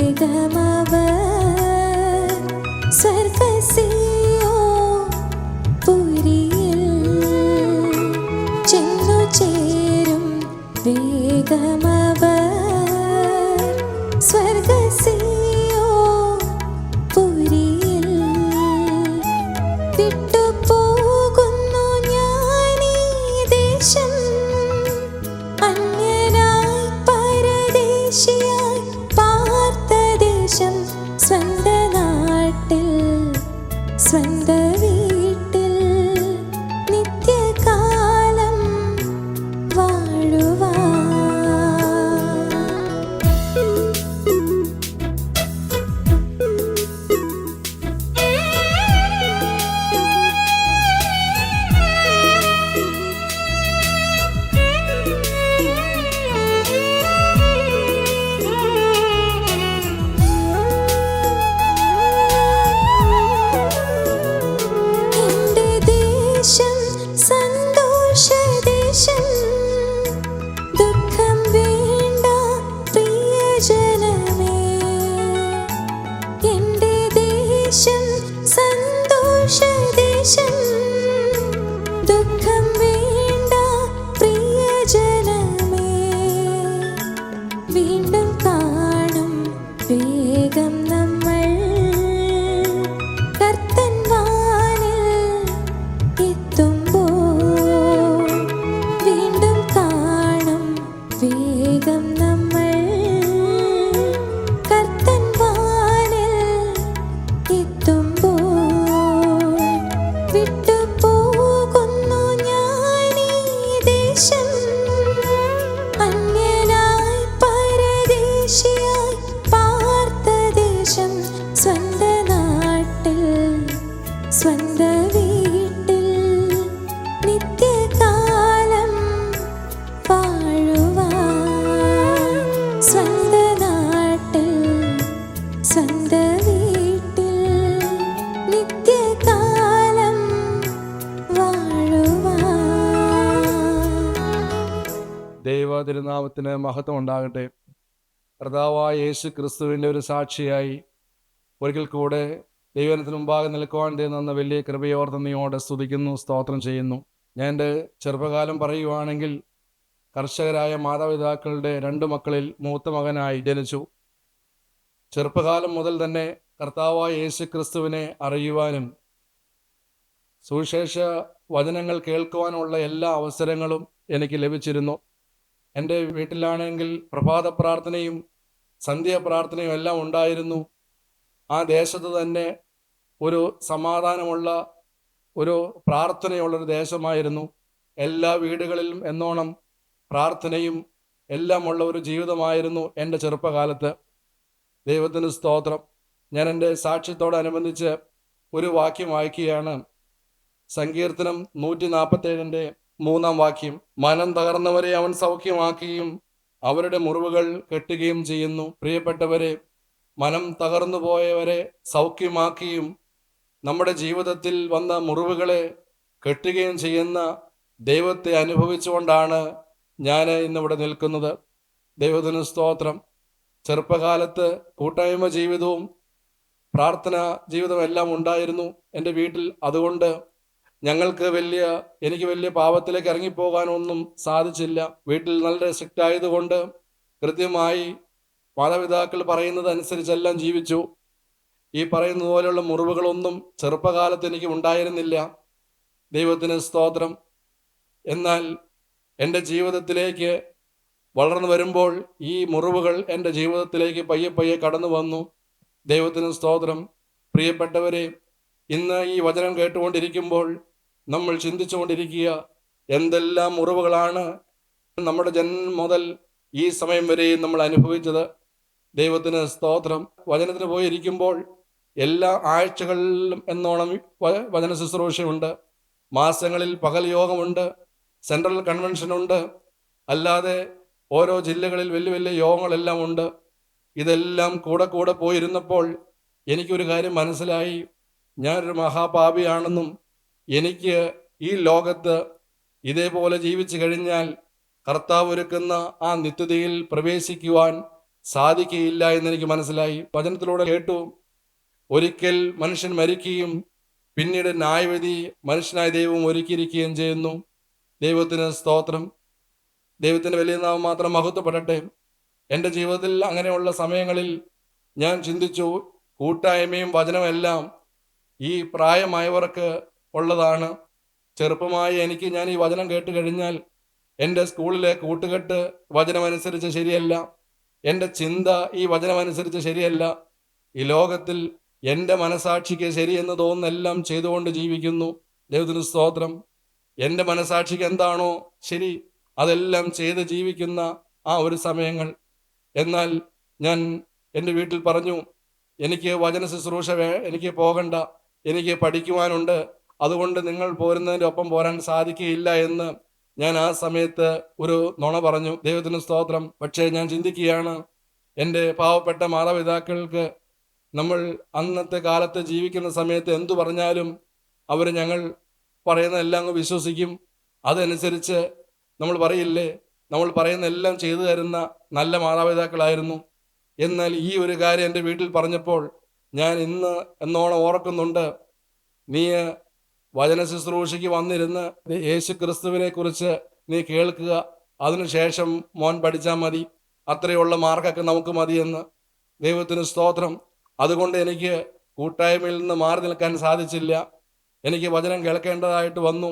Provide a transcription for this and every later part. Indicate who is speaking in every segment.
Speaker 1: വേഗമവർ സ്വർഗ്ഗസിയോൻ പുരിയിൽ ചെന്നു ചേരും. വേഗമവർ സ്വർഗ്ഗസിയോൻ പുരിയിൽ വിട്ടുപോകുന്നു ഞാനീ ദേശം. അന്യനായി പരദേശിയായി പാർത്ത ദേശം. സ്വന്ത നാട്ടിൽ സ്വന്ത വീട്ടിൽ നിത്യകാലം വാഴുവാൻ. എന്റെ ദേശം സന്തോഷദേശം. ദുഃഖം വേണ്ട പ്രിയജനമേ. എന്റെ ദേശം സന്തോഷദേശം. ദുഃഖം വേണ്ട പ്രിയജനമേ. വീണ്ടും കാണും വേഗം നമ്മൾ കർത്തൻ വാനിൽ എത്തുമ്പോൾ. വീണ്ടും കാണും വേഗം നമ്മൾ കർത്തൻ വാനിൽ എത്തുമ്പോൾ. വിട്ടുപോകുന്നു ഞാനീ ദേശം. അന്യനായി പരദേശിയായി പാർത്ത ദേശം. സ്വന്ത നാട്ടിൽ സ്വന്ത വീട്ടിൽ നിത്യകാലം വാഴുവാൻ. സ്വന്ത നാട്ടിൽ സ്വന്ത വീട്ടിൽ നിത്യകാലം വാഴുവാൻ.
Speaker 2: ദൈവ തിരുനാമത്തിന് മഹത്വം ഉണ്ടാകട്ടെ. കർത്താവായ യേശു ക്രിസ്തുവിൻ്റെ ഒരു സാക്ഷിയായി ഒരിക്കൽ കൂടെ ദൈവത്തിന് മുമ്പാകെ നിൽക്കുവാൻ തന്ന വലിയ കൃപയോർത്ത് നീയോടെ സ്തുതിക്കുന്നു, സ്തോത്രം ചെയ്യുന്നു. ഞാൻ എൻ്റെ ചെറുപ്പകാലം പറയുവാണെങ്കിൽ കർഷകരായ മാതാപിതാക്കളുടെ 2 മക്കളിൽ മൂത്ത മകനായി ജനിച്ചു. ചെറുപ്പകാലം മുതൽ തന്നെ കർത്താവായ യേശു ക്രിസ്തുവിനെ അറിയുവാനും സുവിശേഷ വചനങ്ങൾ കേൾക്കുവാനുള്ള എല്ലാ അവസരങ്ങളും എനിക്ക് ലഭിച്ചിരുന്നു. എൻ്റെ വീട്ടിലാണെങ്കിൽ പ്രഭാത പ്രാർത്ഥനയും സന്ധ്യാപ്രാർത്ഥനയും എല്ലാം ഉണ്ടായിരുന്നു. ആ ദേശത്ത് തന്നെ ഒരു സമാധാനമുള്ള ഒരു പ്രാർത്ഥനയുള്ളൊരു ദേശമായിരുന്നു. എല്ലാ വീടുകളിലും എന്നോണം പ്രാർത്ഥനയും എല്ലാമുള്ള ഒരു ജീവിതമായിരുന്നു എൻ്റെ ചെറുപ്പകാലത്ത്. ദൈവത്തിന് സ്തോത്രം. ഞാൻ എൻ്റെ സാക്ഷ്യത്തോടനുബന്ധിച്ച് ഒരു വാക്യം വായിക്കുകയാണ്. സങ്കീർത്തനം 147 3 വാക്യം. മനം തകർന്നവരെ അവൻ സൗഖ്യമാക്കുകയും അവരുടെ മുറിവുകൾ കെട്ടുകയും ചെയ്യുന്നു. പ്രിയപ്പെട്ടവരെ, മനം തകർന്നു പോയവരെ സൗഖ്യമാക്കുകയും നമ്മുടെ ജീവിതത്തിൽ വന്ന മുറിവുകളെ കെട്ടുകയും ചെയ്യുന്ന ദൈവത്തെ അനുഭവിച്ചുകൊണ്ടാണ് ഞാൻ ഇന്നിവിടെ നിൽക്കുന്നത്. ദൈവത്തിന് സ്തോത്രം. ചെറുപ്പകാലത്ത് കൂട്ടായ്മ ജീവിതവും പ്രാർത്ഥന ജീവിതവും എല്ലാം ഉണ്ടായിരുന്നു എൻ്റെ വീട്ടിൽ. അതുകൊണ്ട് എനിക്ക് വലിയ പാപത്തിലേക്ക് ഇറങ്ങിപ്പോകാനൊന്നും സാധിച്ചില്ല. വീട്ടിൽ നല്ല സ്ട്രിക്റ്റ് ആയതുകൊണ്ട് കൃത്യമായി മാതാപിതാക്കൾ പറയുന്നത് അനുസരിച്ചെല്ലാം ജീവിച്ചു. ഈ പറയുന്ന പോലെയുള്ള മുറിവുകളൊന്നും ചെറുപ്പകാലത്ത് എനിക്ക് ഉണ്ടായിരുന്നില്ല. ദൈവത്തിന് സ്തോത്രം. എന്നാൽ എൻ്റെ ജീവിതത്തിലേക്ക് വളർന്നു വരുമ്പോൾ ഈ മുറിവുകൾ എൻ്റെ ജീവിതത്തിലേക്ക് പയ്യെ പയ്യെ കടന്നു വന്നു. ദൈവത്തിന് സ്തോത്രം. പ്രിയപ്പെട്ടവരെ, ഇന്ന് ഈ വചനം കേട്ടുകൊണ്ടിരിക്കുമ്പോൾ നമ്മൾ ചിന്തിച്ചുകൊണ്ടിരിക്കുക, എന്തെല്ലാം മുറിവുകളാണ് നമ്മുടെ ജന്മം മുതൽ ഈ സമയം വരെയും നമ്മൾ അനുഭവിച്ചത്. ദൈവത്തിന് സ്തോത്രം. വചനത്തിന് പോയിരിക്കുമ്പോൾ എല്ലാ ആഴ്ചകളിലും എന്നോണം വചന ശുശ്രൂഷയുണ്ട്. മാസങ്ങളിൽ പകൽ യോഗമുണ്ട്, സെൻട്രൽ കൺവെൻഷനുണ്ട്, അല്ലാതെ ഓരോ ജില്ലകളിൽ വലിയ വലിയ യോഗങ്ങളെല്ലാം ഉണ്ട്. ഇതെല്ലാം കൂടെ കൂടെ പോയിരുന്നപ്പോൾ എനിക്കൊരു കാര്യം മനസ്സിലായി. ഞാനൊരു മഹാപാപിയാണെന്നും എനിക്ക് ഈ ലോകത്ത് ഇതേപോലെ ജീവിച്ചു കഴിഞ്ഞാൽ കർത്താവ് ഒരുക്കുന്ന ആ നിത്യതയിൽ പ്രവേശിക്കുവാൻ സാധിക്കുകയില്ല എന്നെനിക്ക് മനസ്സിലായി. വചനത്തിലൂടെ കേട്ടു, ഒരിക്കൽ മനുഷ്യൻ മരിക്കുകയും പിന്നീട് ന്യായവിധി മനുഷ്യനായ ദൈവം ഒരുക്കിയിരിക്കുകയും ചെയ്യുന്നു. ദൈവത്തിന് സ്തോത്രം. ദൈവത്തിൻ്റെ വലിയ നാമം മാത്രം മഹത്വപ്പെടട്ടെ. എൻ്റെ ജീവിതത്തിൽ അങ്ങനെയുള്ള സമയങ്ങളിൽ ഞാൻ ചിന്തിച്ചു, കൂട്ടായ്മയും വചനമെല്ലാം ഈ പ്രായമായവർക്ക് ഉള്ളതാണ്. ചെറുപ്പമായി ഞാൻ ഈ വചനം കേട്ട് കഴിഞ്ഞാൽ എൻ്റെ സ്കൂളിലെ കൂട്ടുകെട്ട് വചനമനുസരിച്ച് ശരിയല്ല, എൻ്റെ ചിന്ത ഈ വചനമനുസരിച്ച് ശരിയല്ല. ഈ ലോകത്തിൽ എൻ്റെ മനസാക്ഷിക്ക് ശരിയെന്ന് തോന്നുന്നെല്ലാം ചെയ്തുകൊണ്ട് ജീവിക്കുന്നു. ദൈവത്തിന് സ്തോത്രം. എൻ്റെ മനസാക്ഷിക്ക് എന്താണോ ശരി അതെല്ലാം ചെയ്ത് ജീവിക്കുന്ന ആ ഒരു സമയങ്ങൾ. എന്നാൽ ഞാൻ എൻ്റെ വീട്ടിൽ പറഞ്ഞു, എനിക്ക് വചന ശുശ്രൂഷ എനിക്ക് പോകണ്ട, എനിക്ക് പഠിക്കുവാനുണ്ട്, അതുകൊണ്ട് നിങ്ങൾ പോരുന്നതിൻ്റെ ഒപ്പം പോരാൻ സാധിക്കുകയില്ല എന്ന് ഞാൻ ആ സമയത്ത് ഒരു നുണ പറഞ്ഞു. ദൈവത്തിന് സ്തോത്രം. പക്ഷേ ഞാൻ ചിന്തിക്കുകയാണ്, എൻ്റെ പാവപ്പെട്ട മാതാപിതാക്കൾക്ക് നമ്മൾ അന്നത്തെ കാലത്ത് ജീവിക്കുന്ന സമയത്ത് എന്തു പറഞ്ഞാലും അവർ ഞങ്ങൾ പറയുന്നതെല്ലാം അങ്ങ് വിശ്വസിക്കും. അതനുസരിച്ച് നമ്മൾ പറയില്ലേ, നമ്മൾ പറയുന്നതെല്ലാം ചെയ്തു തരുന്ന നല്ല മാതാപിതാക്കളായിരുന്നു. എന്നാൽ ഈ ഒരു കാര്യം എൻ്റെ വീട്ടിൽ പറഞ്ഞപ്പോൾ ഞാൻ ഇന്ന് എന്നോണം ഓർക്കുന്നുണ്ട്. നീ വചന ശുശ്രൂഷയ്ക്ക് വന്നിരുന്ന് യേശു ക്രിസ്തുവിനെ കുറിച്ച് നീ കേൾക്കുക, അതിനുശേഷം മോൻ പഠിച്ചാൽ മതി, അത്രയുള്ള മാർക്കൊക്കെ നമുക്ക് മതിയെന്ന്. ദൈവത്തിന് സ്തോത്രം. അതുകൊണ്ട് എനിക്ക് കൂട്ടായ്മയിൽ നിന്ന് മാറി നിൽക്കാൻ സാധിച്ചില്ല. എനിക്ക് വചനം കേൾക്കേണ്ടതായിട്ട് വന്നു.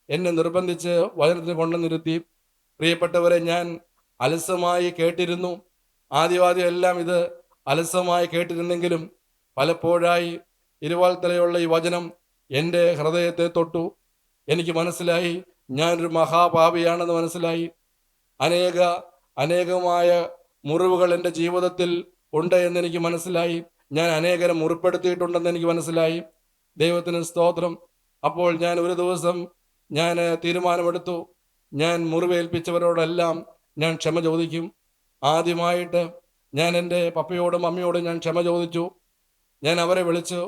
Speaker 2: എന്നെ നിർബന്ധിച്ച് വചനത്തിന് കൊണ്ടുനിരുത്തി. പ്രിയപ്പെട്ടവരെ, ഞാൻ അലസമായി കേട്ടിരുന്നു. ആദ്യം എല്ലാം ഇത് അലസമായി കേട്ടിരുന്നെങ്കിലും പലപ്പോഴായി ഇരുവാൽത്തലയുള്ള ഈ വചനം എൻ്റെ ഹൃദയത്തെ തൊട്ടു. എനിക്ക് മനസ്സിലായി ഞാനൊരു മഹാപാപിയാണെന്ന് മനസ്സിലായി. അനേകമായ മുറിവുകൾ എൻ്റെ ജീവിതത്തിൽ ഉണ്ട് എന്നെനിക്ക് മനസ്സിലായി. ഞാൻ അനേകരെ മുറിപ്പെടുത്തിയിട്ടുണ്ടെന്ന് എനിക്ക് മനസ്സിലായി. ദൈവത്തിന് സ്തോത്രം. അപ്പോൾ ഞാൻ ഒരു ദിവസം തീരുമാനമെടുത്തു, ഞാൻ മുറിവേൽപ്പിച്ചവരോടെല്ലാം ഞാൻ ക്ഷമ ചോദിക്കും. ആദ്യമായിട്ട് ഞാൻ എൻ്റെ പപ്പയോടും അമ്മയോടും ഞാൻ ക്ഷമ ചോദിച്ചു. ഞാൻ അവരെ വിളിച്ചു.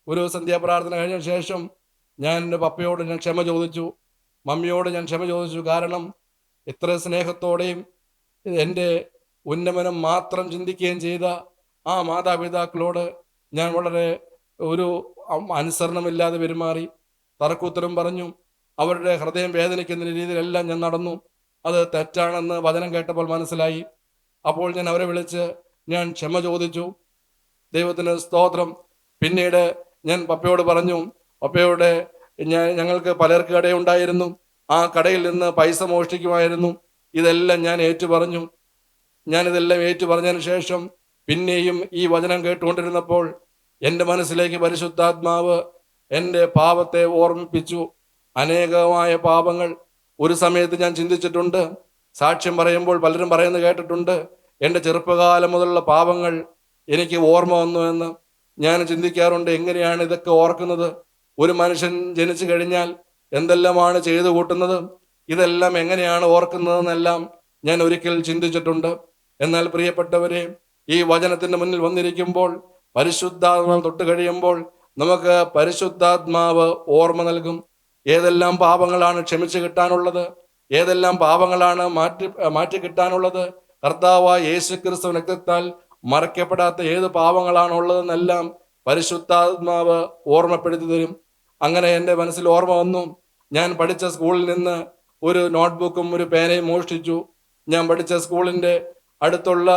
Speaker 2: ഒരു സന്ധ്യാപ്രാർത്ഥന കഴിഞ്ഞ ശേഷം ഞാൻ എൻ്റെ പപ്പയോട് ഞാൻ ക്ഷമ ചോദിച്ചു, മമ്മിയോട് ഞാൻ ക്ഷമ ചോദിച്ചു. കാരണം ഇത്ര സ്നേഹത്തോടെയും എൻ്റെ ഉന്നമനം മാത്രം ചിന്തിക്കുകയും ചെയ്ത ആ മാതാപിതാക്കളോട് ഞാൻ വളരെ ഒരു അനുസരണമില്ലാതെ പെരുമാറി, തർക്കുത്തരം പറഞ്ഞു. അവരുടെ ഹൃദയം വേദനിക്കുന്ന രീതിയിലെല്ലാം ഞാൻ നടന്നു. അത് തെറ്റാണെന്ന് വചനം കേട്ടപ്പോൾ മനസ്സിലായി. അപ്പോൾ ഞാൻ അവരെ വിളിച്ച് ഞാൻ ക്ഷമ ചോദിച്ചു. ദൈവത്തിന് സ്തോത്രം. പിന്നീട് ഞാൻ പപ്പയോട് പറഞ്ഞു, പപ്പയോട് ഞങ്ങൾക്ക് പലർക്ക് കടയുണ്ടായിരുന്നു, ആ കടയിൽ നിന്ന് പൈസ മോഷ്ടിക്കുമായിരുന്നു. ഇതെല്ലാം ഞാൻ ഏറ്റുപറഞ്ഞു. ഞാനിതെല്ലാം ഏറ്റുപറഞ്ഞതിന് ശേഷം പിന്നെയും ഈ വചനം കേട്ടുകൊണ്ടിരുന്നപ്പോൾ എൻ്റെ മനസ്സിലേക്ക് പരിശുദ്ധാത്മാവ് എൻ്റെ പാപത്തെ ഓർമ്മിപ്പിച്ചു. അനേകമായ പാപങ്ങൾ ഒരു സമയത്ത് ഞാൻ ചിന്തിച്ചിട്ടുണ്ട്. സാക്ഷ്യം പറയുമ്പോൾ പലരും പറയുന്നത് കേട്ടിട്ടുണ്ട്, എൻ്റെ ചെറുപ്പകാലം മുതലുള്ള പാപങ്ങൾ എനിക്ക് ഓർമ്മ വന്നു എന്ന്. ഞാൻ ചിന്തിക്കാറുണ്ട്, എങ്ങനെയാണ് ഇതൊക്കെ ഓർക്കുന്നത്? ഒരു മനുഷ്യൻ ജനിച്ചു കഴിഞ്ഞാൽ എന്തെല്ലാമാണ് ചെയ്തു കൂട്ടുന്നത്, ഇതെല്ലാം എങ്ങനെയാണ് ഓർക്കുന്നതെന്നെല്ലാം ഞാൻ ഒരിക്കൽ ചിന്തിച്ചിട്ടുണ്ട്. എന്നാൽ പ്രിയപ്പെട്ടവരെ, ഈ വചനത്തിൻ്റെ മുന്നിൽ വന്നിരിക്കുമ്പോൾ പരിശുദ്ധാത്മാവ് തൊട്ട് കഴിയുമ്പോൾ നമുക്ക് പരിശുദ്ധാത്മാവ് ഓർമ്മ നൽകും. ഏതെല്ലാം പാപങ്ങളാണ് ക്ഷമിച്ചു കിട്ടാനുള്ളത്, ഏതെല്ലാം പാപങ്ങളാണ് മാറ്റി കിട്ടാനുള്ളത്, കർത്താവായ യേശു ക്രിസ്തു രക്തത്താൽ മറയ്ക്കപ്പെടാത്ത ഏത് പാപങ്ങളാണുള്ളതെന്നെല്ലാം പരിശുദ്ധാത്മാവ് ഓർമ്മപ്പെടുത്തി തരും. അങ്ങനെ എൻ്റെ മനസ്സിൽ ഓർമ്മ വന്നു. ഞാൻ പഠിച്ച സ്കൂളിൽ നിന്ന് ഒരു നോട്ട്ബുക്കും ഒരു പേനയും മോഷ്ടിച്ചു. ഞാൻ പഠിച്ച സ്കൂളിൻ്റെ അടുത്തുള്ള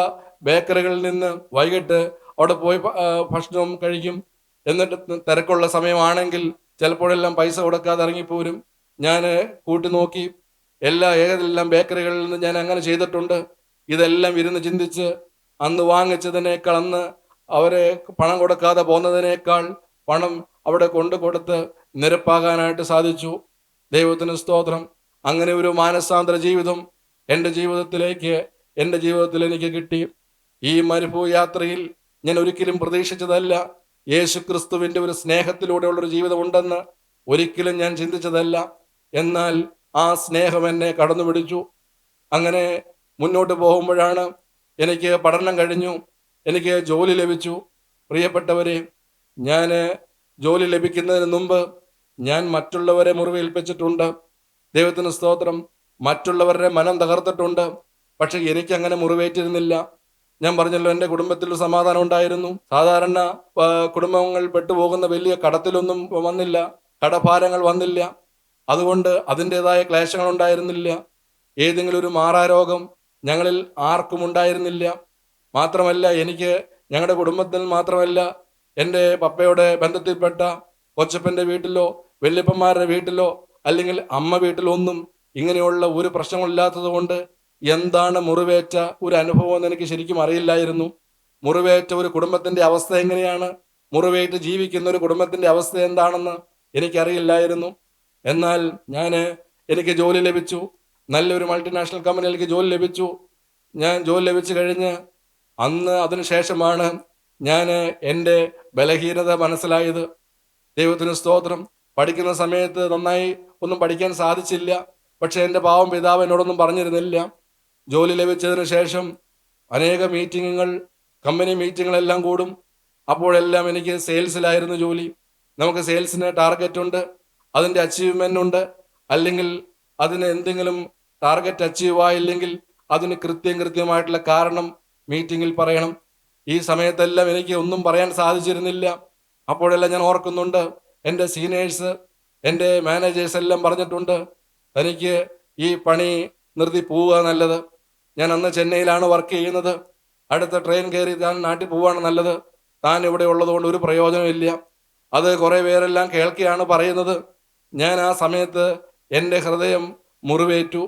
Speaker 2: ബേക്കറികളിൽ നിന്ന് വൈകിട്ട് അവിടെ പോയി ഭക്ഷണം കഴിക്കും. എന്നിട്ട് തിരക്കുള്ള സമയമാണെങ്കിൽ ചിലപ്പോഴെല്ലാം പൈസ കൊടുക്കാതെ ഇറങ്ങിപ്പോരും. ഞാൻ കൂട്ടി നോക്കി ഏതെല്ലാം ബേക്കറികളിൽ നിന്ന് ഞാൻ അങ്ങനെ ചെയ്തിട്ടുണ്ട്. ഇതെല്ലാം ഇരുന്ന് ചിന്തിച്ച് അന്ന് വാങ്ങിച്ചതിനേക്കാൾ, അന്ന് അവരെ പണം കൊടുക്കാതെ പോകുന്നതിനേക്കാൾ പണം അവിടെ കൊടുത്ത് നിരപ്പാകാനായിട്ട് സാധിച്ചു. ദൈവത്തിന് സ്തോത്രം. അങ്ങനെ ഒരു മാനസാന്തര ജീവിതം എൻ്റെ ജീവിതത്തിൽ എനിക്ക് കിട്ടി. ഈ മരുഭൂ യാത്രയിൽ ഞാൻ ഒരിക്കലും പ്രതീക്ഷിച്ചതല്ല. യേശു ക്രിസ്തുവിൻ്റെ ഒരു സ്നേഹത്തിലൂടെയുള്ളൊരു ജീവിതമുണ്ടെന്ന് ഒരിക്കലും ഞാൻ ചിന്തിച്ചതല്ല. എന്നാൽ ആ സ്നേഹം എന്നെ കടന്നു പിടിച്ചു. അങ്ങനെ മുന്നോട്ട് പോകുമ്പോഴാണ് എനിക്ക് പഠനം കഴിഞ്ഞു, എനിക്ക് ജോലി ലഭിച്ചു. പ്രിയപ്പെട്ടവരെ, ഞാൻ ജോലി ലഭിക്കുന്നതിന് മുമ്പ് ഞാൻ മറ്റുള്ളവരെ മുറിവേൽപ്പിച്ചിട്ടുണ്ട്. ദൈവത്തിന് സ്തോത്രം. മറ്റുള്ളവരുടെ മനം തകർത്തിട്ടുണ്ട്. പക്ഷെ എനിക്കങ്ങനെ മുറിവേറ്റിരുന്നില്ല. ഞാൻ പറഞ്ഞല്ലോ, എൻ്റെ കുടുംബത്തിൽ ഒരു സമാധാനം ഉണ്ടായിരുന്നു. സാധാരണ കുടുംബങ്ങൾ പെട്ടുപോകുന്ന വലിയ കടത്തിലൊന്നും വന്നില്ല, കടഭാരങ്ങൾ വന്നില്ല. അതുകൊണ്ട് അതിൻ്റെതായ ക്ലേശങ്ങൾ ഉണ്ടായിരുന്നില്ല. ഏതെങ്കിലും ഒരു മാറാരോഗം ഞങ്ങളിൽ ആർക്കും ഉണ്ടായിരുന്നില്ല. മാത്രമല്ല, എനിക്ക് ഞങ്ങളുടെ കുടുംബത്തിൽ മാത്രമല്ല, എൻ്റെ പപ്പയുടെ ബന്ധത്തിൽപ്പെട്ട കൊച്ചപ്പൻ്റെ വീട്ടിലോ വല്യപ്പന്മാരുടെ വീട്ടിലോ അല്ലെങ്കിൽ അമ്മ വീട്ടിലോ ഒന്നും ഇങ്ങനെയുള്ള ഒരു പ്രശ്നങ്ങളില്ലാത്തത് കൊണ്ട് എന്താണ് മുറിവേറ്റ ഒരു അനുഭവം എന്ന് എനിക്ക് ശരിക്കും അറിയില്ലായിരുന്നു. മുറിവേറ്റ ഒരു കുടുംബത്തിന്റെ അവസ്ഥ എങ്ങനെയാണ്, മുറിവേറ്റ് ജീവിക്കുന്ന ഒരു കുടുംബത്തിന്റെ അവസ്ഥ എന്താണെന്ന് എനിക്കറിയില്ലായിരുന്നു. എന്നാൽ എനിക്ക് ജോലി ലഭിച്ചു. നല്ലൊരു മൾട്ടിനാഷണൽ കമ്പനിയിൽ എനിക്ക് ജോലി ലഭിച്ചു. ഞാൻ ജോലി ലഭിച്ചു കഴിഞ്ഞ് അതിനുശേഷമാണ് ഞാൻ എൻ്റെ ബലഹീനത മനസ്സിലായത്. ദൈവത്തിന് സ്തോത്രം. പഠിക്കുന്ന സമയത്ത് നന്നായി ഒന്നും പഠിക്കാൻ സാധിച്ചില്ല. പക്ഷെ എൻ്റെ പാവം പിതാവ് എന്നോടൊന്നും പറഞ്ഞിരുന്നില്ല. ജോലി ലഭിച്ചതിന് ശേഷം അനേക മീറ്റിങ്ങുകൾ, കമ്പനി മീറ്റിങ്ങുകളെല്ലാം കൂടും. അപ്പോഴെല്ലാം എനിക്ക് സെയിൽസിലായിരുന്നു ജോലി. നമുക്ക് സെയിൽസിന് ടാർഗറ്റ് ഉണ്ട്, അതിൻ്റെ അച്ചീവ്മെൻ്റ് ഉണ്ട്. അല്ലെങ്കിൽ അതിന് എന്തെങ്കിലും ടാർഗറ്റ് അച്ചീവ് ആയില്ലെങ്കിൽ അതിന് കൃത്യമായിട്ടുള്ള കാരണം മീറ്റിങ്ങിൽ പറയണം. ഈ സമയത്തെല്ലാം എനിക്ക് ഒന്നും പറയാൻ സാധിച്ചിരുന്നില്ല. അപ്പോഴെല്ലാം ഞാൻ ഓർക്കുന്നുണ്ട്, എൻ്റെ സീനിയേഴ്സ്, എൻ്റെ മാനേജേഴ്സ് എല്ലാം പറഞ്ഞിട്ടുണ്ട്, തനിക്ക് ഈ പണി നിർത്തി പോവുക നല്ലത്. ഞാൻ അന്ന് ചെന്നൈയിലാണ് വർക്ക് ചെയ്യുന്നത്. അടുത്ത ട്രെയിൻ കയറി താൻ നാട്ടിൽ പോവുകയാണ് നല്ലത്. താൻ ഇവിടെ ഉള്ളതുകൊണ്ട് ഒരു പ്രയോജനമില്ല. അത് കുറേ പേരെല്ലാം കേൾക്കുകയാണ് പറയുന്നത്. ഞാൻ ആ സമയത്ത് എൻ്റെ ഹൃദയം മുറിവേറ്റു.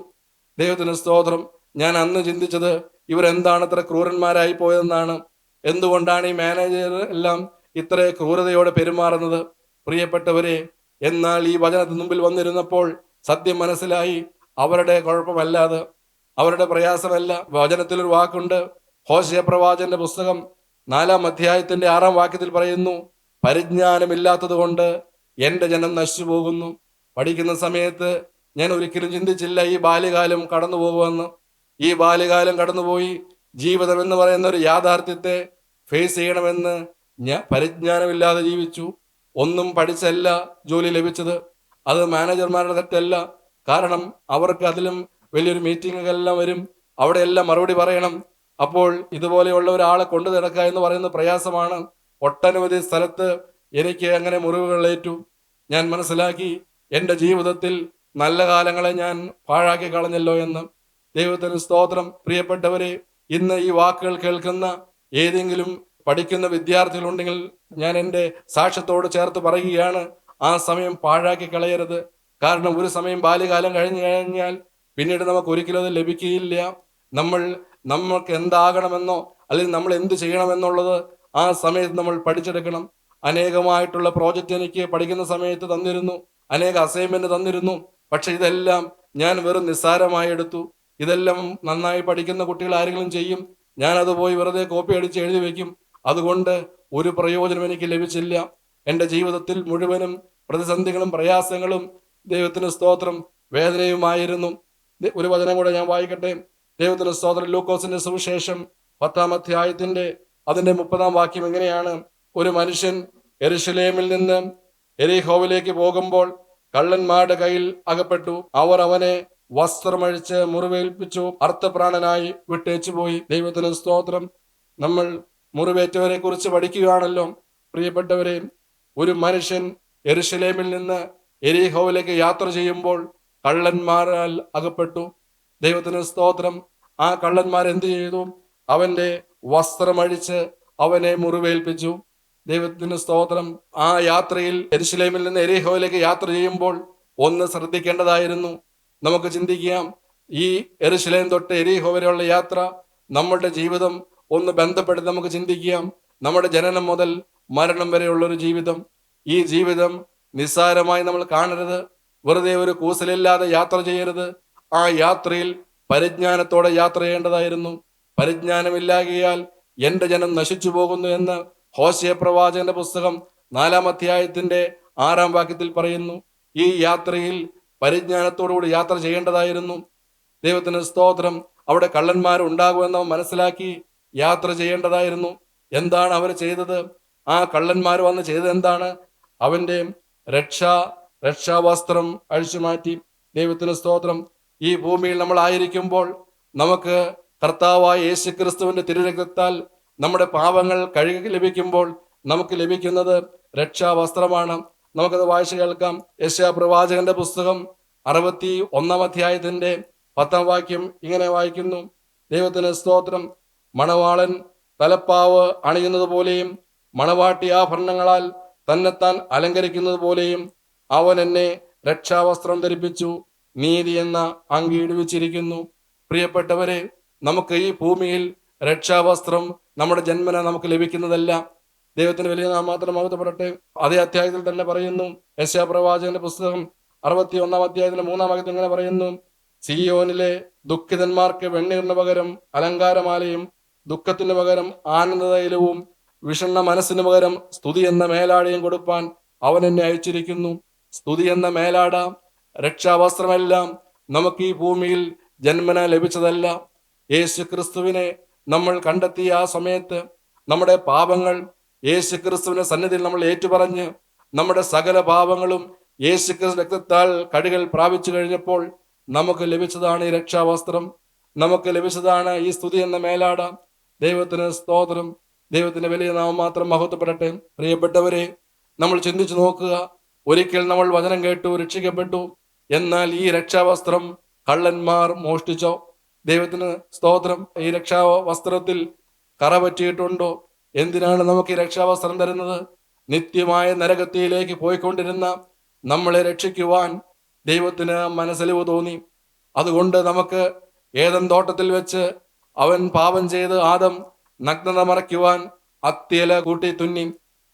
Speaker 2: ദൈവത്തിന് സ്തോത്രം. ഞാൻ അന്ന് ചിന്തിച്ചത്, ഇവരെന്താണ് ഇത്ര ക്രൂരന്മാരായി പോയതെന്നാണ്. എന്തുകൊണ്ടാണ് ഈ മാനേജർ എല്ലാം ഇത്ര ക്രൂരതയോടെ പെരുമാറുന്നത്? പ്രിയപ്പെട്ടവരെ, എന്നാൽ ഈ വചനത്തിന് മുമ്പിൽ വന്നിരുന്നപ്പോൾ സത്യം മനസ്സിലായി. അവരുടെ കുഴപ്പമല്ലാതെ, അവരുടെ പ്രയാസമല്ല. വചനത്തിലൊരു വാക്കുണ്ട്, ഹോശേയ പ്രവാചകന്റെ പുസ്തകം 4-ാം അധ്യായത്തിന്റെ 6-ാം വാക്യത്തിൽ പറയുന്നു, പരിജ്ഞാനമില്ലാത്തത് കൊണ്ട് എൻ്റെ ജനം നശിച്ചു പോകുന്നു. പഠിക്കുന്ന സമയത്ത് ഞാൻ ഒരിക്കലും ചിന്തിച്ചില്ല ഈ ബാല്യകാലം കടന്നു പോകുമെന്ന്. ഈ ബാല്യകാലം കടന്നുപോയി ജീവിതം എന്ന് പറയുന്ന ഒരു യാഥാർത്ഥ്യത്തെ ഫേസ് ചെയ്യണമെന്ന് ഞാൻ പരിജ്ഞാനമില്ലാതെ ജീവിച്ചു. ഒന്നും പഠിച്ചല്ല ജോലി ലഭിച്ചത്. അത് മാനേജർമാരുടെ തെറ്റല്ല. കാരണം അവർക്ക് അതിലും വലിയൊരു മീറ്റിങ്ങുകളെല്ലാം വരും, അവിടെയെല്ലാം മറുപടി പറയണം. അപ്പോൾ ഇതുപോലെയുള്ള ഒരാളെ കൊണ്ടു നടക്കുക എന്ന് പറയുന്നത് പ്രയാസമാണ്. ഒട്ടനവധി സ്ഥലത്ത് എനിക്ക് അങ്ങനെ മുറിവുകളേറ്റു. ഞാൻ മനസ്സിലാക്കി, എൻ്റെ ജീവിതത്തിൽ നല്ല കാലങ്ങളെ ഞാൻ പാഴാക്കി കളഞ്ഞല്ലോ എന്ന്. ദൈവത്തിന് സ്തോത്രം. പ്രിയപ്പെട്ടവരെ, ഇന്ന് ഈ വാക്കുകൾ കേൾക്കുന്ന ഏതെങ്കിലും പഠിക്കുന്ന വിദ്യാർത്ഥികളുണ്ടെങ്കിൽ ഞാൻ എൻ്റെ സാക്ഷ്യത്തോട് ചേർത്ത് പറയുകയാണ്, ആ സമയം പാഴാക്കി കളയരുത്. കാരണം ഒരു സമയം ബാല്യകാലം കഴിഞ്ഞു കഴിഞ്ഞാൽ പിന്നീട് നമുക്ക് ഒരിക്കലും അത് ലഭിക്കുകയില്ല. നമ്മൾക്ക് എന്താകണമെന്നോ അല്ലെങ്കിൽ നമ്മൾ എന്ത് ചെയ്യണമെന്നുള്ളത് ആ സമയത്ത് നമ്മൾ പഠിച്ചെടുക്കണം. അനേകമായിട്ടുള്ള പ്രോജക്റ്റ് എനിക്ക് പഠിക്കുന്ന സമയത്ത് തന്നിരുന്നു, അനേക അസൈൻമെന്റ് തന്നിരുന്നു. പക്ഷെ ഇതെല്ലാം ഞാൻ വെറും നിസ്സാരമായി എടുത്തു. ഇതെല്ലാം നന്നായി പഠിക്കുന്ന കുട്ടികൾ ആരെങ്കിലും ചെയ്യും, ഞാനത് പോയി വെറുതെ കോപ്പി അടിച്ച് എഴുതി വയ്ക്കും. അതുകൊണ്ട് ഒരു പ്രയോജനം എനിക്ക് ലഭിച്ചില്ല. എൻ്റെ ജീവിതത്തിൽ മുഴുവനും പ്രതിസന്ധികളും പ്രയാസങ്ങളും, ദൈവത്തിന് സ്തോത്രം, വേദനയുമായിരുന്നു. ഒരു വചനം കൂടെ ഞാൻ വായിക്കട്ടെ. ദൈവത്തിന് സ്തോത്രം. ലൂക്കോസിന്റെ സുവിശേഷം 10-ാം അധ്യായത്തിന്റെ അതിന്റെ 30-ാം വാക്യം എങ്ങനെയാണ്? ഒരു മനുഷ്യൻ യെരൂശലേമിൽ നിന്ന് എരിഹോവിലേക്ക് പോകുമ്പോൾ കള്ളന്മാരുടെ കയ്യിൽ അകപ്പെട്ടു. അവർ അവനെ വസ്ത്രമഴിച്ച് മുറിവേൽപ്പിച്ചു, അർത്ഥപ്രാണനായി വിട്ടേച്ചു പോയി. ദൈവത്തിന് സ്തോത്രം. നമ്മൾ മുറിവേറ്റവരെ കുറിച്ച് പഠിക്കുകയാണല്ലോ പ്രിയപ്പെട്ടവരെ. ഒരു മനുഷ്യൻ യെരൂശലേമിൽ നിന്ന് എരിഹോവിലേക്ക് യാത്ര ചെയ്യുമ്പോൾ കള്ളന്മാരാൽ അകപ്പെട്ടു. ദൈവത്തിന് സ്തോത്രം. ആ കള്ളന്മാർ എന്ത് ചെയ്തു? അവന്റെ വസ്ത്രമഴിച്ച് അവനെ മുറിവേൽപ്പിച്ചു. ദൈവത്തിന് സ്തോത്രം. ആ യാത്രയിൽ യെരൂശലേമിൽ നിന്ന് എരിഹോവിലേക്ക് യാത്ര ചെയ്യുമ്പോൾ ഒന്ന് ശ്രദ്ധിക്കേണ്ടതായിരുന്നു. നമുക്ക് ചിന്തിക്കാം, ഈ യെരൂശലേം തൊട്ട് എരിഹോ വരെയുള്ള യാത്ര, നമ്മളുടെ ജീവിതം ഒന്ന് ബന്ധപ്പെടുത്തി നമുക്ക് ചിന്തിക്കാം. നമ്മുടെ ജനനം മുതൽ മരണം വരെയുള്ളൊരു ജീവിതം. ഈ ജീവിതം നിസ്സാരമായി നമ്മൾ കാണരുത്. വെറുതെ ഒരു കൂസലില്ലാതെ യാത്ര ചെയ്യരുത്. ആ യാത്രയിൽ പരിജ്ഞാനത്തോടെ യാത്ര ചെയ്യേണ്ടതായിരുന്നു. പരിജ്ഞാനമില്ലാകിയാൽ എൻ്റെ ജനം നശിച്ചു പോകുന്നു എന്ന് ഹോശേയ പ്രവാചകന്റെ പുസ്തകം 4-ാം അധ്യായത്തിന്റെ 6-ാം വാക്യത്തിൽ പറയുന്നു. ഈ യാത്രയിൽ പരിജ്ഞാനത്തോടുകൂടി യാത്ര ചെയ്യേണ്ടതായിരുന്നു. ദൈവത്തിന് സ്തോത്രം. അവിടെ കള്ളന്മാർ ഉണ്ടാകുമെന്ന് മനസ്സിലാക്കി യാത്ര ചെയ്യേണ്ടതായിരുന്നു. എന്താണ് അവർ ചെയ്തത്? ആ കള്ളന്മാർ വന്ന് ചെയ്തത് എന്താണ്? അവന്റെ രക്ഷാവസ്ത്രം അഴിച്ചു മാറ്റി. ദൈവത്തിന് സ്തോത്രം. ഈ ഭൂമിയിൽ നമ്മൾ ആയിരിക്കുമ്പോൾ നമുക്ക് കർത്താവായ യേശുക്രിസ്തുവിന്റെ തിരുരക്തത്താൽ നമ്മുടെ പാപങ്ങൾ കഴുകി ലഭിക്കുമ്പോൾ നമുക്ക് ലഭിക്കുന്നത് രക്ഷാവസ്ത്രമാണ്. നമുക്കത് വായിച്ചു കേൾക്കാം. യെശയ്യാ പ്രവാചകന്റെ പുസ്തകം 61 അധ്യായത്തിന്റെ 10 വാക്യം ഇങ്ങനെ വായിക്കുന്നു. ദൈവത്തിന് സ്തോത്രം. മണവാളൻ തലപ്പാവ് അണിയുന്നത് പോലെയും മണവാട്ടി ആഭരണങ്ങളാൽ തന്നെത്താൻ അലങ്കരിക്കുന്നത് പോലെയും അവൻ എന്നെ രക്ഷാവസ്ത്രം ധരിപ്പിച്ചു, നീതി എന്ന അങ്കി ഇടുവിച്ചിരിക്കുന്നു. പ്രിയപ്പെട്ടവരെ, നമുക്ക് ഈ ഭൂമിയിൽ രക്ഷാവസ്ത്രം നമ്മുടെ ജന്മന നമുക്ക് ലഭിക്കുന്നതല്ല. ദൈവത്തിന് വലിയ നാമമാത്രം മഹത്വപ്പെടട്ടെ. അതേ അധ്യായത്തിൽ തന്നെ പറയുന്നു, യെശയ്യാ പ്രവാചകന്റെ പുസ്തകം 61 അധ്യായത്തിന്റെ 3 വാക്യത്തിൽ ഇങ്ങനെ പറയുന്നു: സിയോനിലെ ദുഃഖിതന്മാർക്ക് വെണ്ണീറിന് പകരം അലങ്കാരമാലയും ദുഃഖത്തിന് പകരം ആനന്ദതൈലവും വിഷണ്ണ മനസ്സിന് പകരം സ്തുതി എന്ന മേലാടയും കൊടുപ്പാൻ അവൻ എന്നെ അയച്ചിരിക്കുന്നു. സ്തുതി എന്ന മേലാട, രക്ഷാവസ്ത്രമെല്ലാം നമുക്ക് ഈ ഭൂമിയിൽ ജന്മന ലഭിച്ചതല്ല. യേശു ക്രിസ്തുവിനെ നമ്മൾ കണ്ടെത്തിയ ആ സമയത്ത് നമ്മുടെ പാപങ്ങൾ യേശു ക്രിസ്തുവിന്റെ സന്നിധിയിൽ നമ്മൾ ഏറ്റുപറഞ്ഞ് നമ്മുടെ സകല പാപങ്ങളും യേശു ക്രിസ്തു രക്തത്താൽ കഴുകൽ പ്രാപിച്ചു കഴിഞ്ഞപ്പോൾ നമുക്ക് ലഭിച്ചതാണ് ഈ രക്ഷാവസ്ത്രം. നമുക്ക് ലഭിച്ചതാണ് ഈ സ്തുതി എന്ന മേലാട. ദൈവത്തിന് സ്തോത്രം. ദൈവത്തിന്റെ വലിയ നാമം മാത്രം മഹത്വപ്പെടട്ടെ. പ്രിയപ്പെട്ടവരെ, നമ്മൾ ചിന്തിച്ചു നോക്കുക. ഒരിക്കൽ നമ്മൾ വചനം കേട്ടു, രക്ഷിക്കപ്പെട്ടു. എന്നാൽ ഈ രക്ഷാവസ്ത്രം കള്ളന്മാർ മോഷ്ടിച്ചോ? ദൈവത്തിന് സ്തോത്രം. ഈ രക്ഷാവസ്ത്രത്തിൽ കറ പറ്റിയിട്ടുണ്ടോ? എന്തിനാണ് നമുക്ക് ഈ രക്ഷാവസ്ത്രം തരുന്നത്? നിത്യമായ നരകത്തിയിലേക്ക് പോയിക്കൊണ്ടിരുന്ന നമ്മളെ രക്ഷിക്കുവാൻ ദൈവത്തിന് മനസ്സലിവ് തോന്നി. അതുകൊണ്ട് നമുക്ക് ഏദൻ തോട്ടത്തിൽ വെച്ച് അവൻ പാപം ചെയ്ത് ആദം നഗ്നത മറയ്ക്കുവാൻ അത്തിയില കൂട്ടി തുന്നി.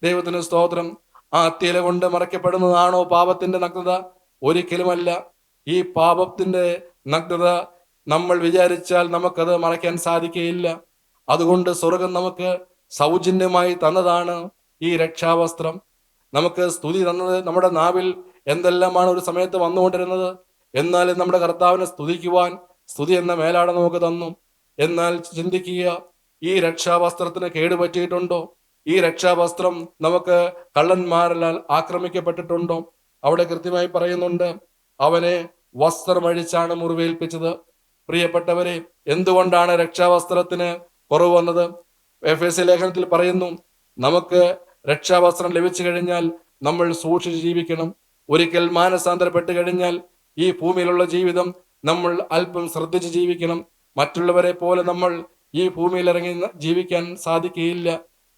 Speaker 2: ദൈവത്തിന് സ്തോത്രം. ആ അത്തിയില കൊണ്ട് മറയ്ക്കപ്പെടുന്നതാണോ പാപത്തിന്റെ നഗ്നത? ഒരിക്കലുമല്ല. ഈ പാപത്തിന്റെ നഗ്നത നമ്മൾ വിചാരിച്ചാൽ നമുക്കത് മറയ്ക്കാൻ സാധിക്കുകയില്ല. അതുകൊണ്ട് സ്വർഗം നമുക്ക് സൗജന്യമായി തന്നതാണ് ഈ രക്ഷാവസ്ത്രം. നമുക്ക് സ്തുതി തന്നത് നമ്മുടെ നാവിൽ എന്തെല്ലാമാണ് ഒരു സമയത്ത് വന്നുകൊണ്ടിരുന്നത്. എന്നാൽ നമ്മുടെ കർത്താവിനെ സ്തുതിക്കുവാൻ സ്തുതി എന്ന മേലാട നമുക്ക് തന്നു. എന്നാൽ ചിന്തിക്കുക, ഈ രക്ഷാവസ്ത്രത്തിന് കേടുപറ്റിയിട്ടുണ്ടോ? ഈ രക്ഷാവസ്ത്രം നമുക്ക് കള്ളന്മാരാൽ ആക്രമിക്കപ്പെട്ടിട്ടുണ്ടോ? അവിടെ കൃത്യമായി പറയുന്നുണ്ട്, അവനെ വസ്ത്രമഴിച്ചാണ് മുറിവേൽപ്പിച്ചത്. പ്രിയപ്പെട്ടവരെ, എന്തുകൊണ്ടാണ് രക്ഷാവസ്ത്രത്തിന് കുറവ് വന്നത്? എഫേസ്യ ലേഖനത്തിൽ പറയുന്നു, നമുക്ക് രക്ഷാവസ്ത്രം ലഭിച്ചു കഴിഞ്ഞാൽ നമ്മൾ സൂക്ഷിച്ച് ജീവിക്കണം. ഒരിക്കൽ മാനസാന്തരപ്പെട്ട് കഴിഞ്ഞാൽ ഈ ഭൂമിയിലുള്ള ജീവിതം നമ്മൾ അല്പം ശ്രദ്ധിച്ച് ജീവിക്കണം. മറ്റുള്ളവരെ പോലെ നമ്മൾ ഈ ഭൂമിയിൽ ഇറങ്ങി ജീവിക്കാൻ സാധിക്കുകയില്ല.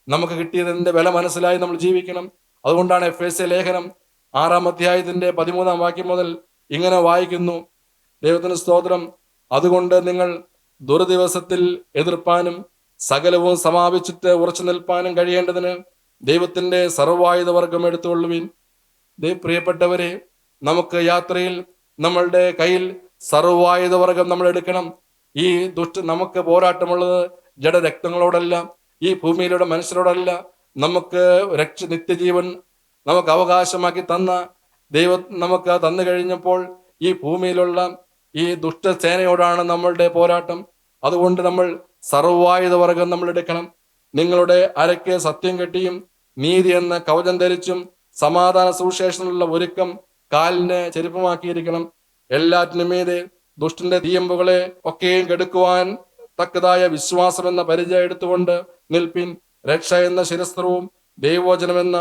Speaker 2: നമുക്ക് കിട്ടിയതിന്റെ വില മനസ്സിലായി നമ്മൾ ജീവിക്കണം. അതുകൊണ്ടാണ് എഫേസ്യ ലേഖനം 6 അധ്യായത്തിന്റെ 13 വാക്യം മുതൽ ഇങ്ങനെ വായിക്കുന്നു. ദൈവത്തിന് സ്തോത്രം. അതുകൊണ്ട് നിങ്ങൾ ദുർദിവസത്തിൽ എതിർപ്പാനും സകലവും സമാപിച്ചിട്ട് ഉറച്ചു നിൽപ്പാനും കഴിയേണ്ടതിന് ദൈവത്തിന്റെ സർവായുധവർഗം എടുത്തുകൊള്ളുവിൻ. പ്രിയപ്പെട്ടവരെ, നമുക്ക് യാത്രയിൽ നമ്മളുടെ കയ്യിൽ സർവായുധവർഗം നമ്മൾ എടുക്കണം. ഈ നമുക്ക് പോരാട്ടമുള്ളത് ജഡരക്തങ്ങളോടല്ല, ഈ ഭൂമിയിലുള്ള മനുഷ്യരോടല്ല. നമുക്ക് നിത്യജീവൻ നമുക്ക് അവകാശമാക്കി തന്ന ദൈവം നമുക്ക് തന്നു കഴിഞ്ഞപ്പോൾ ഈ ഭൂമിയിലുള്ള ഈ ദുഷ്ടസേനയോടാണ് നമ്മളുടെ പോരാട്ടം. അതുകൊണ്ട് നമ്മൾ സർവായുധവർഗം നമ്മൾ എടുക്കണം. നിങ്ങളുടെ അരയ്ക്ക് സത്യം കെട്ടിയും നീതി എന്ന കവചം ധരിച്ചും സമാധാന സുവിശേഷത്തിനുള്ള ഒരുക്കം കാലിന് ചെരുപ്പമാക്കിയിരിക്കണം. എല്ലാറ്റിനും മീതെ ദുഷ്ടന്റെ തീയമ്പുകളെ ഒക്കെയും കെടുക്കുവാൻ തക്കതായ വിശ്വാസം എന്ന പരിചയം എടുത്തുകൊണ്ട് നിൽപ്പിൻ. രക്ഷ എന്ന ശിരസ്ത്രവും ദൈവവചനമെന്ന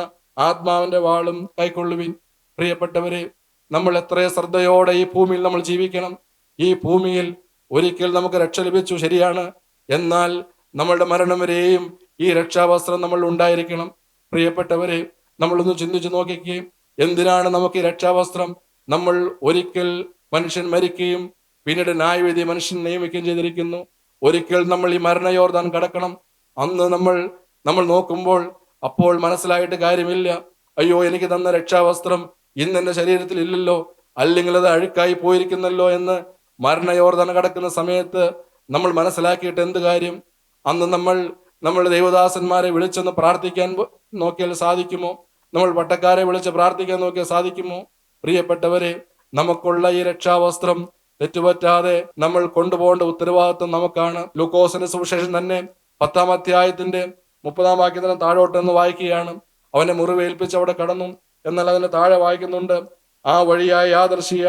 Speaker 2: ആത്മാവിന്റെ വാളും കൈക്കൊള്ളുവിൻ. പ്രിയപ്പെട്ടവരെ, നമ്മൾ എത്ര ശ്രദ്ധയോടെ ഈ ഭൂമിയിൽ നമ്മൾ ജീവിക്കണം. ഈ ഭൂമിയിൽ ഒരിക്കൽ നമുക്ക് രക്ഷ ലഭിച്ചു, ശരിയാണ്. എന്നാൽ നമ്മളുടെ മരണം വരെയും ഈ രക്ഷാവസ്ത്രം നമ്മൾ ഉണ്ടായിരിക്കണം. പ്രിയപ്പെട്ടവരെ, നമ്മളൊന്ന് ചിന്തിച്ചു നോക്കിക്കുകയും, എന്തിനാണ് നമുക്ക് ഈ രക്ഷാവസ്ത്രം? നമ്മൾ ഒരിക്കൽ മനുഷ്യൻ മരിക്കുകയും പിന്നീട് ന്യായവിധി മനുഷ്യൻ നിയമിക്കുകയും ചെയ്തിരിക്കുന്നു. ഒരിക്കൽ നമ്മൾ ഈ മരണയോർദാൻ കടക്കണം. അന്ന് നമ്മൾ നോക്കുമ്പോൾ അപ്പോൾ മനസ്സിലായിട്ട് കാര്യമില്ല. അയ്യോ, എനിക്ക് തന്ന രക്ഷാവസ്ത്രം ഇന്ന് എൻ്റെ ശരീരത്തിൽ ഇല്ലല്ലോ, അല്ലെങ്കിൽ അത് അഴുക്കായി പോയിരിക്കുന്നല്ലോ എന്ന് മരണയോർദാൻ കടക്കുന്ന സമയത്ത് നമ്മൾ മനസ്സിലാക്കിയിട്ട് എന്ത് കാര്യം? അന്ന് നമ്മളുടെ ദൈവദാസന്മാരെ വിളിച്ചൊന്ന് പ്രാർത്ഥിക്കാൻ നോക്കിയാൽ സാധിക്കുമോ? നമ്മൾ പട്ടക്കാരെ വിളിച്ച് പ്രാർത്ഥിക്കാൻ നോക്കിയാൽ സാധിക്കുമോ? പ്രിയപ്പെട്ടവരെ, നമുക്കുള്ള ഈ രക്ഷാവസ്ത്രം തെറ്റുപറ്റാതെ നമ്മൾ കൊണ്ടുപോകേണ്ട ഉത്തരവാദിത്വം നമുക്കാണ്. ലൂക്കോസിന്റെ സുവിശേഷം തന്നെ 10 അധ്യായത്തിന്റെ 30 വാക്യത്തിന് താഴോട്ടെന്ന് വായിക്കുകയാണ്. അവനെ മുറിവേൽപ്പിച്ച് അവിടെ കടന്നു. എന്നാൽ അതിന്റെ താഴെ വായിക്കുന്നുണ്ട്, ആ വഴിയായി യാദർശിയ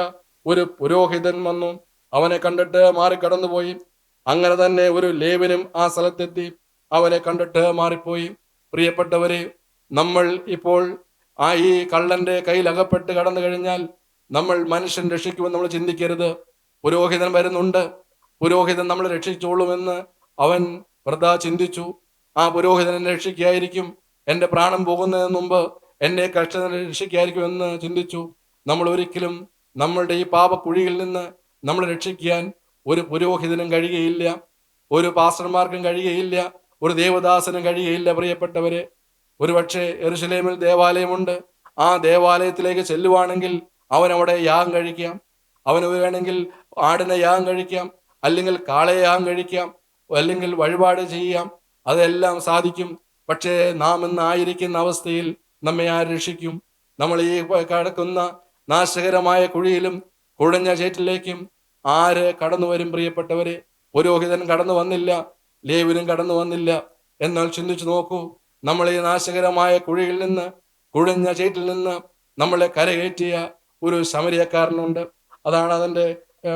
Speaker 2: ഒരു പുരോഹിതൻ വന്നു, അവനെ കണ്ടിട്ട് മാറിക്കടന്നുപോയി. അങ്ങനെ തന്നെ ഒരു ലേവ്യനും ആ സ്ഥലത്തെത്തി അവനെ കണ്ടിട്ട് മാറിപ്പോയി. പ്രിയപ്പെട്ടവരെ, നമ്മൾ ഇപ്പോൾ ഈ കള്ളന്റെ കയ്യിൽ അകപ്പെട്ട് കടന്നു കഴിഞ്ഞാൽ നമ്മൾ മനുഷ്യൻ രക്ഷിക്കുമെന്ന് നമ്മൾ ചിന്തിക്കരുത്. പുരോഹിതൻ വരുന്നുണ്ട്, പുരോഹിതൻ നമ്മൾ രക്ഷിച്ചോളുമെന്ന് അവൻ വൃഥാ ചിന്തിച്ചു. ആ പുരോഹിതൻ എന്നെ രക്ഷിക്കായിരിക്കും, എൻ്റെ പ്രാണൻ പോകുന്നതിന് മുമ്പ് എന്നെ കഷ്ടത രക്ഷിക്കായിരിക്കും എന്ന് ചിന്തിച്ചു. നമ്മൾ ഒരിക്കലും നമ്മളുടെ ഈ പാപക്കുഴിയിൽ നിന്ന് നമ്മൾ രക്ഷിക്കാൻ ഒരു പുരോഹിതനും കഴിയുകയില്ല, ഒരു പാസ്റ്റർമാർക്കും കഴിയുകയില്ല, ഒരു ദേവദാസനും കഴിയുകയില്ല. പ്രിയപ്പെട്ടവരെ, ഒരുപക്ഷെ യെരുശലേമിൽ ദേവാലയമുണ്ട്. ആ ദേവാലയത്തിലേക്ക് ചെല്ലുവാണെങ്കിൽ അവൻ അവിടെ യാഗം കഴിക്കാം, അവന് വേണമെങ്കിൽ ആടിനെ യാഗം കഴിക്കാം, അല്ലെങ്കിൽ കാളയെ യാഗം കഴിക്കാം, അല്ലെങ്കിൽ വഴിപാട് ചെയ്യാം, അതെല്ലാം സാധിക്കും. പക്ഷേ നാം ഇന്ന് ആയിരിക്കുന്ന അവസ്ഥയിൽ നമ്മെ ആര് രക്ഷിക്കും? നമ്മൾ ഈ കിടക്കുന്ന നാശകരമായ കുഴിയിലും കുഴഞ്ഞ ചേറ്റിലേക്കും ആര് കടന്നു വരും? പ്രിയപ്പെട്ടവരെ, പുരോഹിതൻ കടന്നു വന്നില്ല, ലേവ്യനും കടന്നു വന്നില്ല. എന്നാൽ ചിന്തിച്ചു നോക്കൂ, നമ്മൾ ഈ നാശകരമായ കുഴിയിൽ നിന്ന്, കുഴഞ്ഞ ചേറ്റിൽ നിന്ന് നമ്മളെ കരകയറ്റിയ ഒരു ശമരിയക്കാരനുണ്ട്. അതാണ് അതിൻ്റെ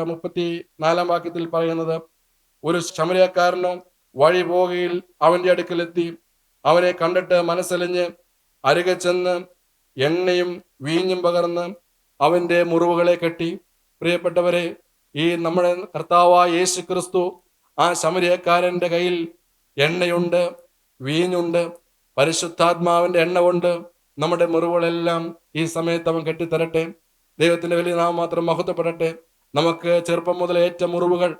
Speaker 2: 34 വാക്യത്തിൽ പറയുന്നത്. ഒരു ശമരിയക്കാരനോ വഴി പോകയിൽ അവൻ്റെ അടുക്കലെത്തി അവനെ കണ്ടിട്ട് മനസ്സലിഞ്ഞ് അരികെ ചെന്ന് എണ്ണയും വീഞ്ഞും പകർന്ന് അവൻ്റെ മുറിവുകളെ കെട്ടി. പ്രിയപ്പെട്ടവരെ, ഈ നമ്മുടെ കർത്താവായ യേശു ക്രിസ്തു ആ ശമരിയക്കാരൻ്റെ കയ്യിൽ എണ്ണയുണ്ട്, വീഞ്ഞുണ്ട്, പരിശുദ്ധാത്മാവിൻ്റെ എണ്ണ കൊണ്ട് നമ്മുടെ മുറിവുകളെല്ലാം ഈ സമയത്ത് അവൻ കെട്ടിത്തരട്ടെ. ദൈവത്തിൻ്റെ വലിയ നാമം മാത്രം മഹത്വപ്പെടട്ടെ. നമുക്ക് ചെറുപ്പം മുതൽ ഏറ്റ മുറിവുകൾ,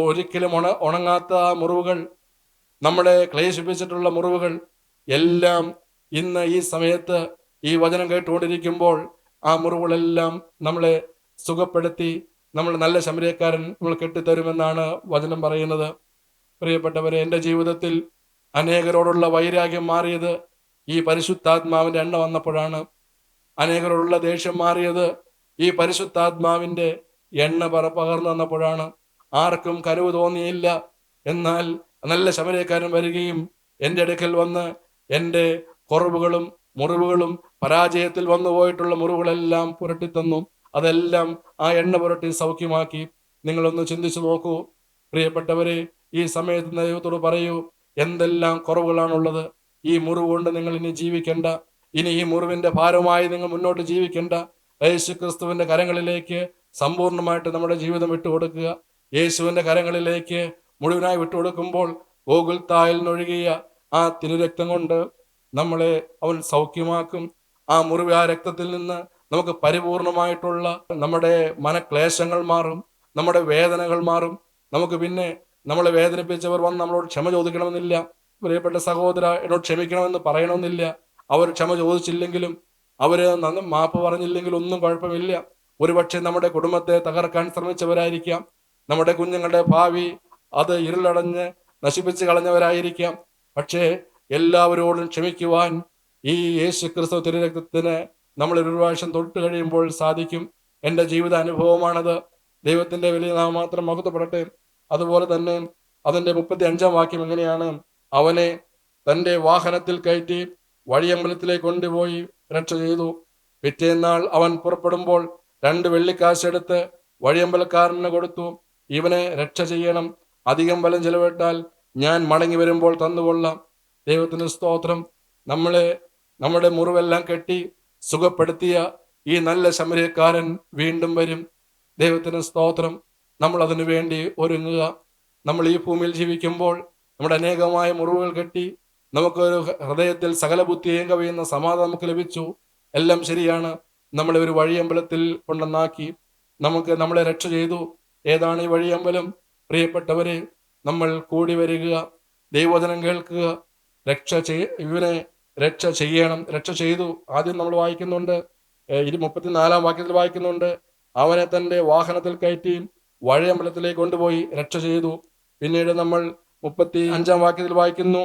Speaker 2: ഒരിക്കലും ഉണങ്ങാത്ത മുറിവുകൾ, നമ്മളെ ക്ലേശിപ്പിച്ചിട്ടുള്ള മുറിവുകൾ എല്ലാം ഇന്ന് ഈ സമയത്ത് ഈ വചനം കേട്ടുകൊണ്ടിരിക്കുമ്പോൾ ആ മുറിവുകളെല്ലാം നമ്മളെ സുഖപ്പെടുത്തി നമ്മൾ നല്ല ശമരിയക്കാരൻ നമ്മൾ കെട്ടിത്തരുമെന്നാണ് വചനം പറയുന്നത്. പ്രിയപ്പെട്ടവരെ, എൻ്റെ ജീവിതത്തിൽ അനേകരോടുള്ള വൈരാഗ്യം മാറിയത് ഈ പരിശുദ്ധാത്മാവിൻ്റെ എണ്ണ വന്നപ്പോഴാണ്. അനേകരോടുള്ള ദേഷ്യം മാറിയത് ഈ പരിശുദ്ധാത്മാവിൻ്റെ എണ്ണ പകർന്നു വന്നപ്പോഴാണ്. ആർക്കും കനിവ് തോന്നിയില്ല. എന്നാൽ നല്ല ശമരിയക്കാരൻ വരികയും എൻ്റെ അടുക്കൽ വന്ന് എൻ്റെ കുറവുകളും മുറിവുകളും പരാജയത്തിൽ വന്നു പോയിട്ടുള്ള മുറിവുകളെല്ലാം പുരട്ടിത്തന്നു. അതെല്ലാം ആ എണ്ണ പുരട്ടി സൗഖ്യമാക്കി. നിങ്ങളൊന്ന് ചിന്തിച്ചു നോക്കൂ പ്രിയപ്പെട്ടവരെ. ഈ സമയത്ത് ദൈവത്തോട് പറയൂ, എന്തെല്ലാം കുറവുകളാണുള്ളത്. ഈ മുറിവ് കൊണ്ട് നിങ്ങൾ ഇനി ജീവിക്കണ്ട, ഇനി ഈ മുറിവിന്റെ ഭാരമായി നിങ്ങൾ മുന്നോട്ട് ജീവിക്കണ്ട. യേശു ക്രിസ്തുവിന്റെ കരങ്ങളിലേക്ക് സമ്പൂർണ്ണമായിട്ട് നമ്മുടെ ജീവിതം വിട്ടുകൊടുക്കുക. യേശുവിന്റെ കരങ്ങളിലേക്ക് മുഴുവനായി വിട്ടുകൊടുക്കുമ്പോൾ ഗോകുൽത്തായിൽ നിന്നൊഴുകിയ ആ തിരുരക്തം കൊണ്ട് നമ്മളെ അവൻ സൗഖ്യമാക്കും. ആ മുറിവ്, ആ രക്തത്തിൽ നിന്ന് നമുക്ക് പരിപൂർണമായിട്ടുള്ള നമ്മുടെ മനക്ലേശങ്ങൾ മാറും, നമ്മുടെ വേദനകൾ മാറും. നമുക്ക് പിന്നെ നമ്മളെ വേദനിപ്പിച്ചവർ വന്ന് നമ്മളോട് ക്ഷമ ചോദിക്കണമെന്നില്ല. പ്രിയപ്പെട്ട സഹോദര, എന്നോട് ക്ഷമിക്കണമെന്ന് പറയണമെന്നില്ല. അവർ ക്ഷമ ചോദിച്ചില്ലെങ്കിലും, അവർ മാപ്പ് പറഞ്ഞില്ലെങ്കിലും ഒന്നും കുഴപ്പമില്ല. ഒരുപക്ഷെ നമ്മുടെ കുടുംബത്തെ തകർക്കാൻ ശ്രമിച്ചവരായിരിക്കാം, നമ്മുടെ കുഞ്ഞുങ്ങളുടെ ഭാവി അത് ഇരുളടഞ്ഞ് നശിപ്പിച്ച് കളഞ്ഞവരായിരിക്കാം. പക്ഷേ എല്ലാവരോടും ക്ഷമിക്കുവാൻ ഈ യേശു ക്രിസ്തു തിരുരക്തത്തിന് നമ്മൾ ഒരു പ്രാവശ്യം തൊട്ട് കഴിയുമ്പോൾ സാധിക്കും. എൻ്റെ ജീവിത അനുഭവമാണത്. ദൈവത്തിൻ്റെ വലിയ നാമം മാത്രം മഹത്വപ്പെടട്ടെ. അതുപോലെ തന്നെ അതിൻ്റെ 35 വാക്യം എങ്ങനെയാണ്? അവനെ തൻ്റെ വാഹനത്തിൽ കയറ്റി വഴിയമ്പലത്തിലേക്ക് കൊണ്ടുപോയി രക്ഷ ചെയ്തു. പിറ്റേന്നാൾ അവൻ പുറപ്പെടുമ്പോൾ 2 വെള്ളിക്കാശെടുത്ത് വഴിയമ്പലക്കാരന് കൊടുത്തു. ഇവനെ രക്ഷ ചെയ്യണം, അധികം ബലം ചെലവിട്ടാൽ ഞാൻ മടങ്ങി വരുമ്പോൾ തന്നുകൊള്ളാം. ദൈവത്തിന് സ്തോത്രം. നമ്മുടെ മുറിവെല്ലാം കെട്ടി സുഖപ്പെടുത്തിയ ഈ നല്ല ശമരിയക്കാരൻ വീണ്ടും വരും. ദൈവത്തിന് സ്തോത്രം. നമ്മൾ അതിനു വേണ്ടി ഒരുങ്ങുക. നമ്മൾ ഈ ഭൂമിയിൽ ജീവിക്കുമ്പോൾ നമ്മുടെ അനേകമായ മുറിവുകൾ കെട്ടി നമുക്കൊരു ഹൃദയത്തിൽ സകല ബുദ്ധിയും കവിയുന്ന സമാധാനം നമുക്ക് ലഭിച്ചു. എല്ലാം ശരിയാണ്. നമ്മളെ ഒരു വഴിയമ്പലത്തിൽ കൊണ്ടുവന്നാക്കി നമ്മളെ രക്ഷ ചെയ്തു. ഏതാണ് ഈ വഴിയമ്പലം? പ്രിയപ്പെട്ടവരെ, നമ്മൾ കൂടി വരിക, ദൈവവചനം കേൾക്കുക, ഇവനെ രക്ഷ ചെയ്യണം. രക്ഷ ചെയ്തു. ആദ്യം നമ്മൾ വായിക്കുന്നുണ്ട്, 34 വാക്യത്തിൽ വായിക്കുന്നുണ്ട്, അവനെ തൻ്റെ വാഹനത്തിൽ കയറ്റി വഴിയമ്പലത്തിലേക്ക് കൊണ്ടുപോയി രക്ഷ ചെയ്തു. പിന്നീട് നമ്മൾ 35 വാക്യത്തിൽ വായിക്കുന്നു,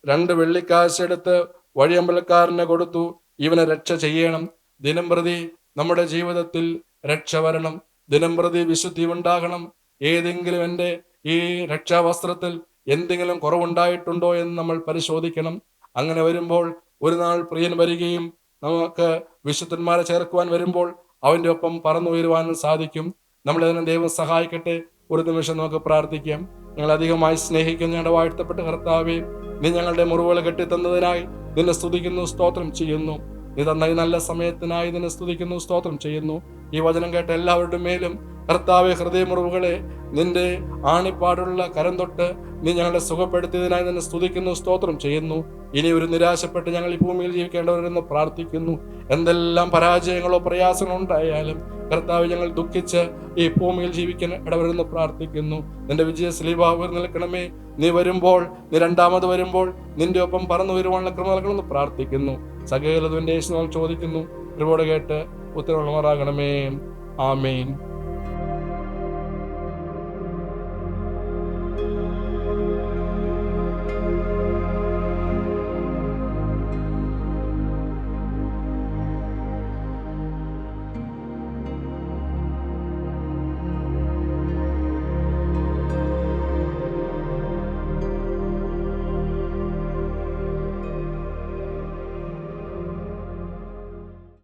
Speaker 2: 2 വെള്ളിക്കാശെടുത്ത് വഴിയമ്പലക്കാരനെ കൊടുത്തു, ഇവനെ രക്ഷ ചെയ്യണം. ദിനംപ്രതി നമ്മുടെ ജീവിതത്തിൽ രക്ഷ വരണം, ദിനംപ്രതി വിശുദ്ധി ഉണ്ടാകണം. ഏതെങ്കിലും എൻ്റെ ഈ രക്ഷാവസ്ത്രത്തിൽ എന്തെങ്കിലും കുറവുണ്ടായിട്ടുണ്ടോ എന്ന് നമ്മൾ പരിശോധിക്കണം. അങ്ങനെ വരുമ്പോൾ ഒരു നാൾ പ്രിയൻ വരികയും നമുക്ക് വിശുദ്ധന്മാരെ ചേർക്കുവാൻ വരുമ്പോൾ അവൻ്റെ ഒപ്പം പറന്നുയരുവാനും സാധിക്കും. നമ്മളതിനെ ദൈവം സഹായിക്കട്ടെ. ഒരു നിമിഷം നമുക്ക് പ്രാർത്ഥിക്കാം. ഞങ്ങൾ അധികമായി സ്നേഹിക്കുന്ന ഞങ്ങളുടെ വാഴ്ത്തപ്പെട്ട കർത്താവേ, നീ ഞങ്ങളുടെ മുറിവുകൾ കെട്ടിത്തന്നതിനായി നിന്നെ സ്തുതിക്കുന്നു, സ്തോത്രം ചെയ്യുന്നു. നീ തന്ന ഈ നല്ല സമയത്തിനായി നിന്നെ സ്തുതിക്കുന്നു, സ്തോത്രം ചെയ്യുന്നു. ഈ വചനം കേട്ട എല്ലാവരുടെ മേലും കർത്താവെ, ഹൃദയമുറിവുകളെ നിന്റെ ആണിപ്പാടുള്ള കരം തൊട്ട് നീ ഞങ്ങളെ സുഖപ്പെടുത്തിയതിനായി നിന്നെ സ്തുതിക്കുന്നു, സ്തോത്രം ചെയ്യുന്നു. ഇനി ഒരു നിരാശപ്പെട്ട് ഞങ്ങൾ ഈ ഭൂമിയിൽ ജീവിക്കേണ്ടവരെന്ന് പ്രാർത്ഥിക്കുന്നു. എന്തെല്ലാം പരാജയങ്ങളോ പ്രയാസങ്ങളോ ഉണ്ടായാലും കർത്താവ്, ഞങ്ങൾ ദുഃഖിച്ച് ഈ ഭൂമിയിൽ ജീവിക്കാൻ ഇടവരെന്ന് പ്രാർത്ഥിക്കുന്നു. നിന്റെ വിജയ സ്ലീബാവ് നിൽക്കണമേ. നീ വരുമ്പോൾ, നീ രണ്ടാമത് വരുമ്പോൾ നിന്റെ ഒപ്പം പറന്നു വരുവാനുള്ള കൃപ നൽകണമെന്ന് പ്രാർത്ഥിക്കുന്നു. സകലതും യേശുവിനാൽ ചോദിക്കുന്നു. കൃപയോടെ കേട്ട് ഉത്തരവുമാറാകണമേ. ആമേൻ.